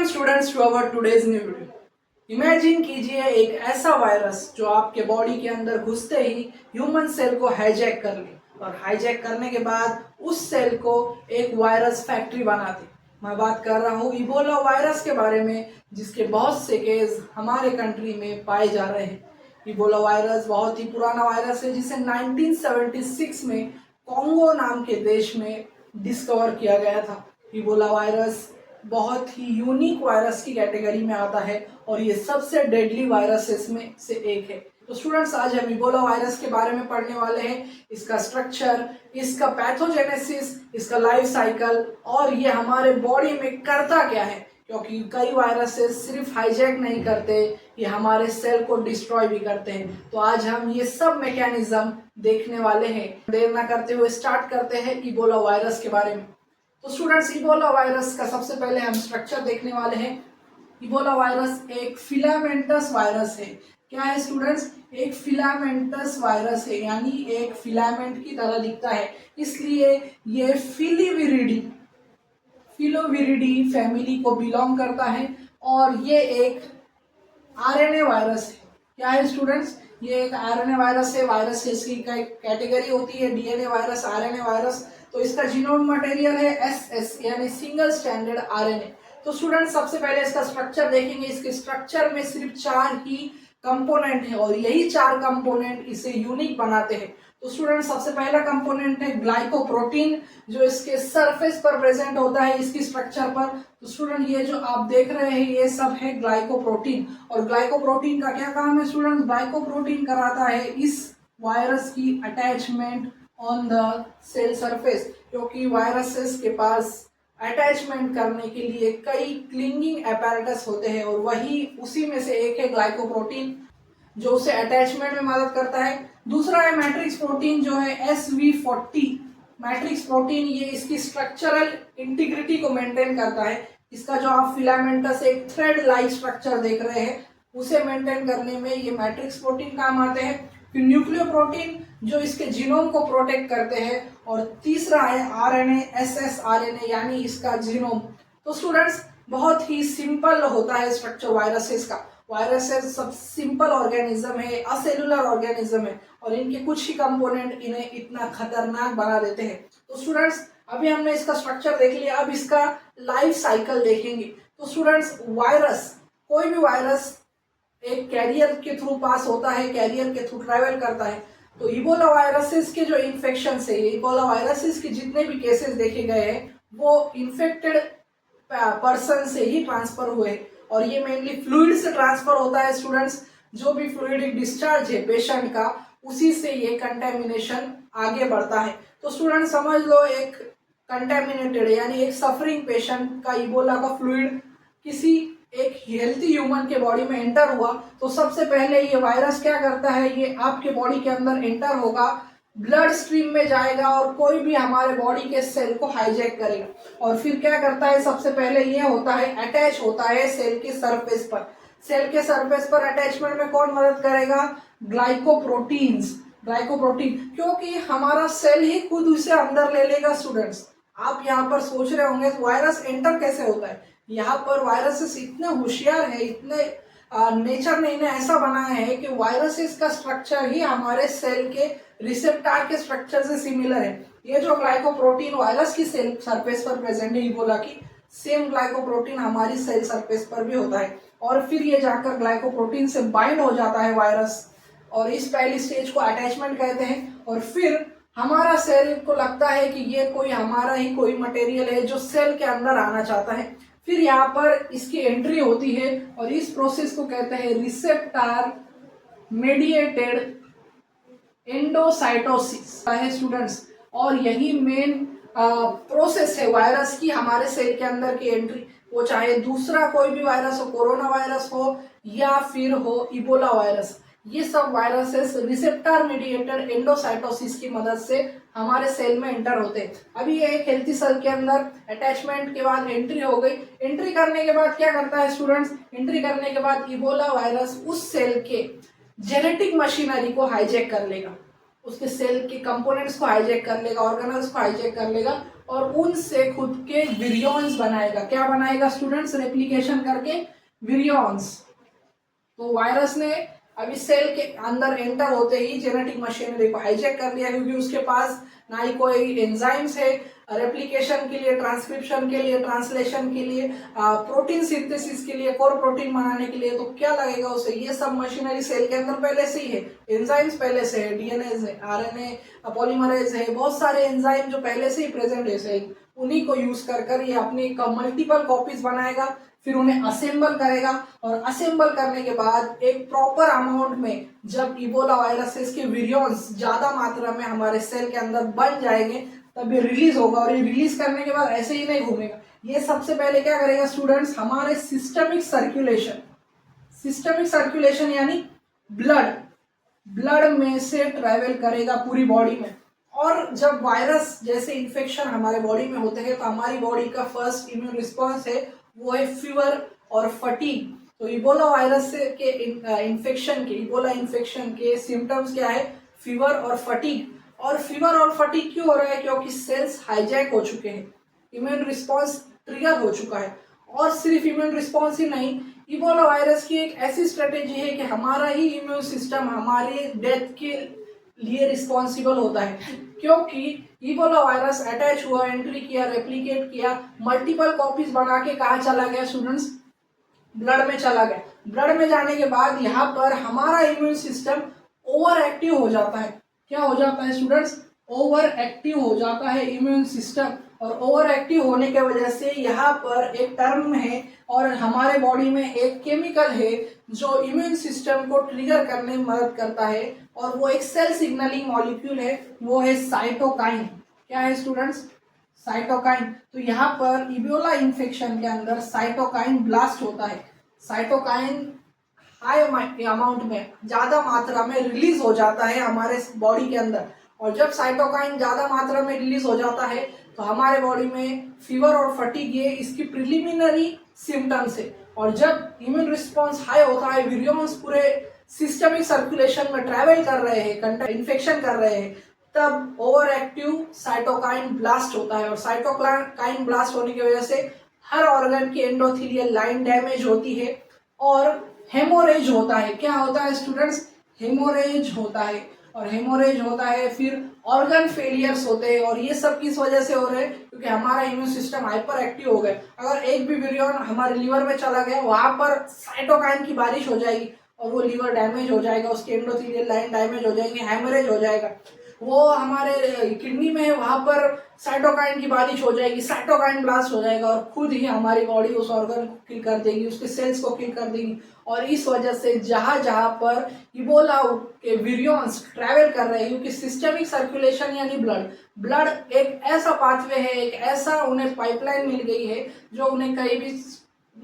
Students to our today's new video. Imagine कीजिए एक ऐसा वायरस जो आपके बॉडी के अंदर घुसते ही ह्यूमन सेल को हाईजैक कर ले और हाईजैक करने के बाद उस सेल को एक वायरस फैक्ट्री बना दे। मैं बात कर रहा हूँ इबोला वायरस के बारे में, जिसके बहुत से केस हमारे कंट्री में पाए जा रहे हैं। इबोला वायरस बहुत ही पुराना वायरस है, जिसे 1976 में कॉन्गो नाम के देश में डिस्कवर किया गया था। इबोला वायरस बहुत ही यूनिक वायरस की कैटेगरी में आता है और ये सबसे डेडली वायरसेस में से एक है। तो स्टूडेंट्स, आज हम इबोला वायरस के बारे में पढ़ने वाले हैं, इसका स्ट्रक्चर, इसका पैथोजेनेसिस, इसका लाइफ साइकिल और ये हमारे बॉडी में करता क्या है। क्योंकि कई वायरसेस सिर्फ हाईजैक नहीं करते, ये हमारे सेल को डिस्ट्रॉय भी करते हैं। तो आज हम ये सब मैकेनिज्म देखने वाले हैं। देर ना करते हुए स्टार्ट करते हैं इबोला वायरस के बारे में। तो स्टूडेंट्स, इबोला वायरस का सबसे पहले हम स्ट्रक्चर देखने वाले हैं। इबोला वायरस एक फिलामेंटस वायरस है। क्या है स्टूडेंट्स? एक फिलामेंटस वायरस है, यानी एक फिलामेंट की तरह दिखता है, इसलिए ये फिलोविरिडी फैमिली को बिलोंग करता है और ये एक आरएनए वायरस है। क्या है स्टूडेंट्स? ये एक आरएनए वायरस है। वायरस की इसकी कैटेगरी होती है डीएनए वायरस, आरएनए वायरस। तो इसका जीनोम मटेरियल है एसएस, यानी सिंगल स्टैंडर्ड आरएनए। तो स्टूडेंट, सबसे पहले इसका स्ट्रक्चर देखेंगे। इसके स्ट्रक्चर में सिर्फ 4 ही कंपोनेंट है और यही 4 कंपोनेंट इसे यूनिक बनाते हैं। तो स्टूडेंट, सबसे पहला कंपोनेंट है ग्लाइकोप्रोटीन, जो इसके सरफेस पर प्रेजेंट होता है इसकी स्ट्रक्चर पर। तो स्टूडेंट, ये जो आप देख रहे हैं ये सब है ग्लाइकोप्रोटीन। और ग्लाइकोप्रोटीन का क्या काम है स्टूडेंट? ग्लाइकोप्रोटीन कराता है इस वायरस की attachment on the cell surface, क्योंकि वायरसेस के पास अटैचमेंट करने के लिए कई क्लिंगिंग अपैरेटस होते हैं और वही उसी में से एक है ग्लाइकोप्रोटीन, जो उसे अटैचमेंट में मदद करता है। दूसरा है मैट्रिक्स प्रोटीन, जो है SV40 मैट्रिक्स प्रोटीन। ये इसकी स्ट्रक्चरल इंटीग्रिटी को मेंटेन करता है। इसका जो आप फिलामेंटस एक थ्रेड लाइक स्ट्रक्चर देख रहे हैं, उसे मेंटेन करने में ये मैट्रिक्स प्रोटीन काम आते हैं। फिर न्यूक्लियो प्रोटीन, जो इसके जीनोम को प्रोटेक्ट करते हैं। और तीसरा है आरएनए, एसएस आरएनए, यानी इसका जीनोम। तो स्टूडेंट्स, बहुत ही सिंपल होता है स्ट्रक्चर वायरसेस का। वायरसेस सब सिंपल ऑर्गेनिज्म है, असेलुलर ऑर्गेनिज्म है और इनके कुछ ही कंपोनेंट इन्हें इतना खतरनाक बना देते हैं। तो स्टूडेंट्स, अभी हमने इसका स्ट्रक्चर देख लिया, अब इसका लाइफ साइकिल देखेंगे। तो स्टूडेंट्स, वायरस, कोई भी वायरस एक कैरियर के थ्रू पास होता है, कैरियर के थ्रू ट्रैवल करता है। तो इबोला वायरसेस के जो इन्फेक्शन है, इबोला वायरसेस के जितने भी केसेस देखे गए हैं वो इन्फेक्टेड पर्सन से ही ट्रांसफर हुए और ये मेनली फ्लूइड से ट्रांसफर होता है स्टूडेंट्स। जो भी फ्लूइडिक डिस्चार्ज है पेशेंट का, उसी से ये कंटेमिनेशन आगे बढ़ता है। तो स्टूडेंट समझ लो, एक कंटेमिनेटेड यानी एक सफरिंग पेशेंट का इबोला का फ्लूइड किसी एक हेल्थी ह्यूमन के बॉडी में एंटर हुआ, तो सबसे पहले ये वायरस क्या करता है, ये आपके बॉडी के अंदर एंटर होगा, ब्लड स्ट्रीम में जाएगा और कोई भी हमारे बॉडी के सेल को हाईजैक करेगा। और फिर क्या करता है, सबसे पहले ये होता है अटैच होता है सेल के सरफेस पर। सेल के सरफेस पर अटैचमेंट में कौन मदद करेगा? ग्लाइकोप्रोटीन्स। ग्लाइकोप्रोटीन, क्योंकि हमारा सेल ही खुद उसे अंदर ले लेगा। स्टूडेंट्स, आप यहाँ पर सोच रहे होंगे वायरस एंटर कैसे होता है। यहाँ पर वायरसेस इतने होशियार है, इतने नेचर ने इन्हें ऐसा बनाया है कि वायरसेस का स्ट्रक्चर ही हमारे सेल के रिसेप्टर के स्ट्रक्चर से सिमिलर है। ये जो ग्लाइकोप्रोटीन वायरस की सेल सरफेस पर प्रेजेंट है इबोला की, सेम ग्लाइकोप्रोटीन हमारी सेल सरफेस पर भी होता है और फिर ये जाकर ग्लाइकोप्रोटीन से बाइंड हो जाता है वायरस और इस पहली स्टेज को अटैचमेंट कहते हैं। और फिर हमारा सेल को लगता है कि ये कोई हमारा ही कोई मटेरियल है जो सेल के अंदर आना चाहता है। फिर यहाँ पर इसकी एंट्री होती है और इस प्रोसेस को कहते हैं रिसेप्टर मेडिएटेड एंडोसाइटोसिस है स्टूडेंट्स। और यही मेन प्रोसेस है वायरस की हमारे सेल के अंदर की एंट्री। वो चाहे दूसरा कोई भी वायरस हो, कोरोना वायरस हो या फिर हो इबोला वायरस, ये सब वायरसेस रिसेप्टर मीडिएटेड एंडोसाइटोसिस की मदद से हमारे सेल में एंटर होते हैं। अभी ये एक हेल्थी सेल के अंदर अटैचमेंट के बाद एंट्री हो गई। एंट्री करने के बाद क्या करता है स्टूडेंट्स? एंट्री करने के बाद इबोला वायरस उस सेल के जेनेटिक मशीनरी को हाईजैक कर लेगा, उसके सेल के कंपोनेंट्स को हाईजैक कर लेगा, ऑर्गेनल्स को हाईजैक कर लेगा और उनसे खुद के विरियॉन्स बनाएगा। क्या बनाएगा स्टूडेंट्स? रेप्लिकेशन करके विरियॉन्स। तो वायरस ने अभी सेल के अंदर एंटर होते ही जेनेटिक मशीनरी को हाईजैक कर लिया, क्योंकि उसके पास ना ही कोई एंजाइम्स है रेप्लिकेशन के लिए, ट्रांसक्रिप्शन के लिए, ट्रांसलेशन के लिए, प्रोटीन सिंथेसिस के लिए, कोर प्रोटीन बनाने के लिए। तो क्या लगेगा उसे? ये सब मशीनरी सेल के अंदर पहले से ही है, एंजाइम्स पहले से है, डीएनए है, आरएनए पॉलीमरेज है, बहुत सारे एंजाइम जो पहले से ही प्रेजेंट है सेल, उन्हीं को यूज कर ये अपनी मल्टीपल कॉपीज बनाएगा, फिर उन्हें असेंबल करेगा और असेंबल करने के बाद एक प्रॉपर अमाउंट में जब इबोला वायरसेस के विरियॉन्स ज्यादा मात्रा में हमारे सेल के अंदर बन जाएंगे तब ये रिलीज होगा। और ये रिलीज करने के बाद ऐसे ही नहीं घूमेगा, ये सबसे पहले क्या करेगा स्टूडेंट्स? हमारे सिस्टमिक सर्कुलेशन यानी ब्लड में से ट्रेवल करेगा पूरी बॉडी में। और जब वायरस जैसे इन्फेक्शन हमारे बॉडी में होते हैं तो हमारी बॉडी का फर्स्ट इम्यून रिस्पॉन्स है वो है फीवर और फटीग। तो इबोला वायरस के इबोला इन्फेक्शन के सिम्टम्स क्या है? फीवर और फटीग। और फीवर और फटीग क्यों हो रहा है? क्योंकि सेल्स हाईजैक हो चुके हैं, इम्यून रिस्पॉन्स ट्रिगर हो चुका है। और सिर्फ इम्यून रिस्पॉन्स ही नहीं, इबोला वायरस की एक ऐसी स्ट्रेटेजी है कि हमारा ही इम्यून सिस्टम हमारी डेथ के लिए रिस्पॉन्सिबल होता है, क्योंकि इबोला वायरस अटैच हुआ, एंट्री किया, रेप्लिकेट किया, मल्टीपल कॉपीज बना के कहाँ चला गया स्टूडेंट्स? ब्लड में चला गया। ब्लड में जाने के बाद यहाँ पर हमारा इम्यून सिस्टम ओवर एक्टिव हो जाता है। क्या हो जाता है स्टूडेंट्स? ओवर एक्टिव हो जाता है इम्यून सिस्टम। और ओवर एक्टिव होने के वजह से यहाँ पर एक टर्म है और हमारे बॉडी में एक केमिकल है जो इम्यून सिस्टम को ट्रिगर करने में मदद करता है, और वो एक सेल सिग्नलिंग मॉलिक्यूल है, वो है साइटोकाइन। क्या है स्टूडेंट्स? साइटोकाइन। तो यहाँ पर इबोला इन्फेक्शन के अंदर साइटोकाइन ब्लास्ट होता है। साइटोकाइन हाई अमाउंट में, ज्यादा मात्रा में रिलीज हो जाता है हमारे बॉडी के अंदर। और जब साइटोकाइन ज्यादा मात्रा में रिलीज हो जाता है तो हमारे बॉडी में फीवर और फटीग, ये इसकी प्रिलिमिनरी सिम्टम्स है। और जब इम्यून रिस्पॉन्स हाई होता है, विरियॉन्स पूरे सिस्टमिक सर्कुलेशन में ट्रैवल कर रहे हैं, इन्फेक्शन कर रहे हैं, तब ओवर एक्टिव साइटोकाइन ब्लास्ट होता है। और साइटोकाइन ब्लास्ट होने की वजह से हर ऑर्गन की एंडोथेलियल लाइन डैमेज होती है और हेमोरेज होता है। क्या होता है स्टूडेंट्स? हेमोरेज होता है। और हेमोरेज होता है, फिर ऑर्गन फेलियर्स होते हैं। और ये सब किस वजह से हो रहे हैं? क्योंकि हमारा इम्यून सिस्टम हाइपर एक्टिव हो गया। अगर एक भी विरियॉन हमारे लीवर में चला गया, वहां पर साइटोकाइन की बारिश हो जाएगी और वो लीवर डैमेज हो जाएगा, उसकी एंडोथेलियल लाइन डैमेज हो जाएगी, हेमोरेज हो जाएगा। वो हमारे किडनी में है, वहां पर साइटोकाइन की बारिश हो जाएगी, साइटोकाइन ब्लास्ट हो जाएगा और खुद ही हमारी बॉडी उस ऑर्गन को किल कर देगी, उसके सेल्स को किल कर देगी। और इस वजह से जहां जहां पर इबोला के विरियॉन्स ट्रैवल कर रहे हैं, क्योंकि सिस्टमिक सर्कुलेशन यानी ब्लड एक ऐसा पाथवे है, एक ऐसा उन्हें पाइपलाइन मिल गई है जो उन्हें कहीं भी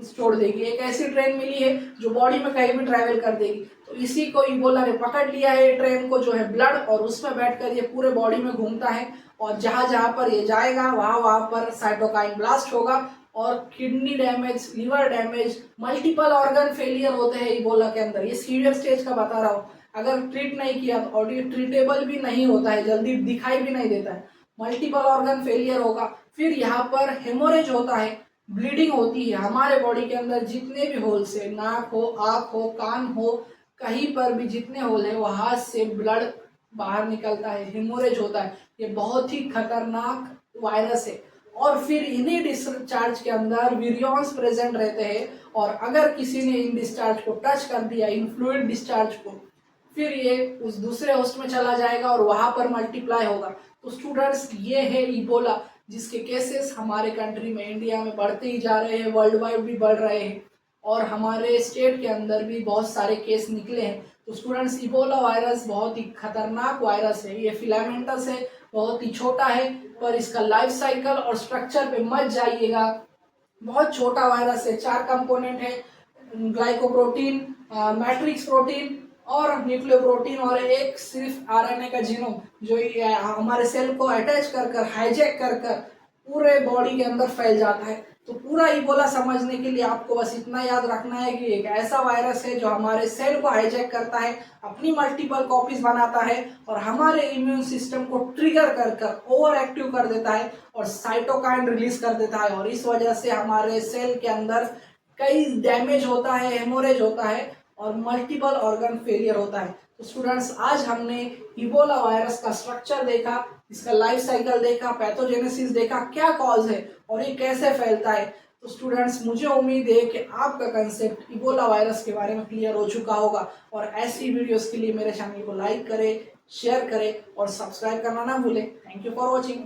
छोड़ देगी, एक ऐसी ट्रेन मिली है जो बॉडी में कहीं भी ट्रैवल कर देगी। तो इसी को इबोला ने पकड़ लिया है, ट्रेन को जो है ब्लड, और उसमें बैठकर ये पूरे बॉडी में घूमता है और जहां जहां पर ये जाएगा वहां पर साइटोकाइन ब्लास्ट होगा और kidney damage, liver damage, multiple organ failure होते हैं इबोला के अंदर। ये सीवियर स्टेज का बता रहा हूँ, अगर ट्रीट नहीं किया तो, और ये ट्रीटेबल भी नहीं होता है, जल्दी दिखाई भी नहीं देता है, मल्टीपल ऑर्गन फेलियर होगा। फिर यहाँ पर हेमोरेज होता है, ब्लीडिंग होती है हमारे बॉडी के अंदर, जितने भी होल्स है, नाक हो, आँख हो, कान हो, कहीं पर भी जितने होल है वहां से ब्लड बाहर निकलता है, हेमोरेज होता है। ये बहुत ही खतरनाक वायरस है। और फिर इन्हीं डिस्चार्ज के अंदर विरियॉन्स प्रेजेंट रहते हैं, और अगर किसी ने इन डिस्चार्ज को टच कर दिया, इन फ्लूइड डिस्चार्ज को, फिर ये उस दूसरे होस्ट में चला जाएगा और वहां पर मल्टीप्लाई होगा। तो स्टूडेंट्स, ये है इबोला, जिसके केसेस हमारे कंट्री में, इंडिया में बढ़ते ही जा रहे हैं, वर्ल्ड वाइड भी बढ़ रहे हैं, और हमारे स्टेट के अंदर भी बहुत सारे केस निकले हैं। तो स्टूडेंट्स, इबोला वायरस बहुत ही खतरनाक वायरस है। ये फिलामेंटस है, बहुत ही छोटा है, पर इसका लाइफ साइकिल और स्ट्रक्चर पे मत जाइएगा। बहुत छोटा वायरस है, 4 कंपोनेंट है, ग्लाइकोप्रोटीन, मैट्रिक्स प्रोटीन और न्यूक्लियोप्रोटीन, और एक सिर्फ आरएनए का जीनोम, जो हमारे सेल को अटैच कर हाईजैक कर पूरे बॉडी के अंदर फैल जाता है। तो पूरा इबोला समझने के लिए आपको बस इतना याद रखना है कि एक ऐसा वायरस है जो हमारे सेल को हाईजैक करता है, अपनी मल्टीपल कॉपीज बनाता है और हमारे इम्यून सिस्टम को ट्रिगर कर कर ओवर एक्टिव कर देता है और साइटोकाइन रिलीज कर देता है, और इस वजह से हमारे सेल के अंदर कई डैमेज होता है, हेमोरेज होता है और मल्टीपल ऑर्गन फेलियर होता है। तो स्टूडेंट्स, आज हमने इबोला वायरस का स्ट्रक्चर देखा, इसका लाइफ साइकिल देखा, पैथोजेनेसिस देखा, क्या कॉज है और ये कैसे फैलता है। तो स्टूडेंट्स, मुझे उम्मीद है कि आपका कंसेप्ट इबोला वायरस के बारे में क्लियर हो चुका होगा, और ऐसी वीडियोस के लिए मेरे चैनल को लाइक करें, शेयर करें और सब्सक्राइब करना ना भूलें। Thank you for watching.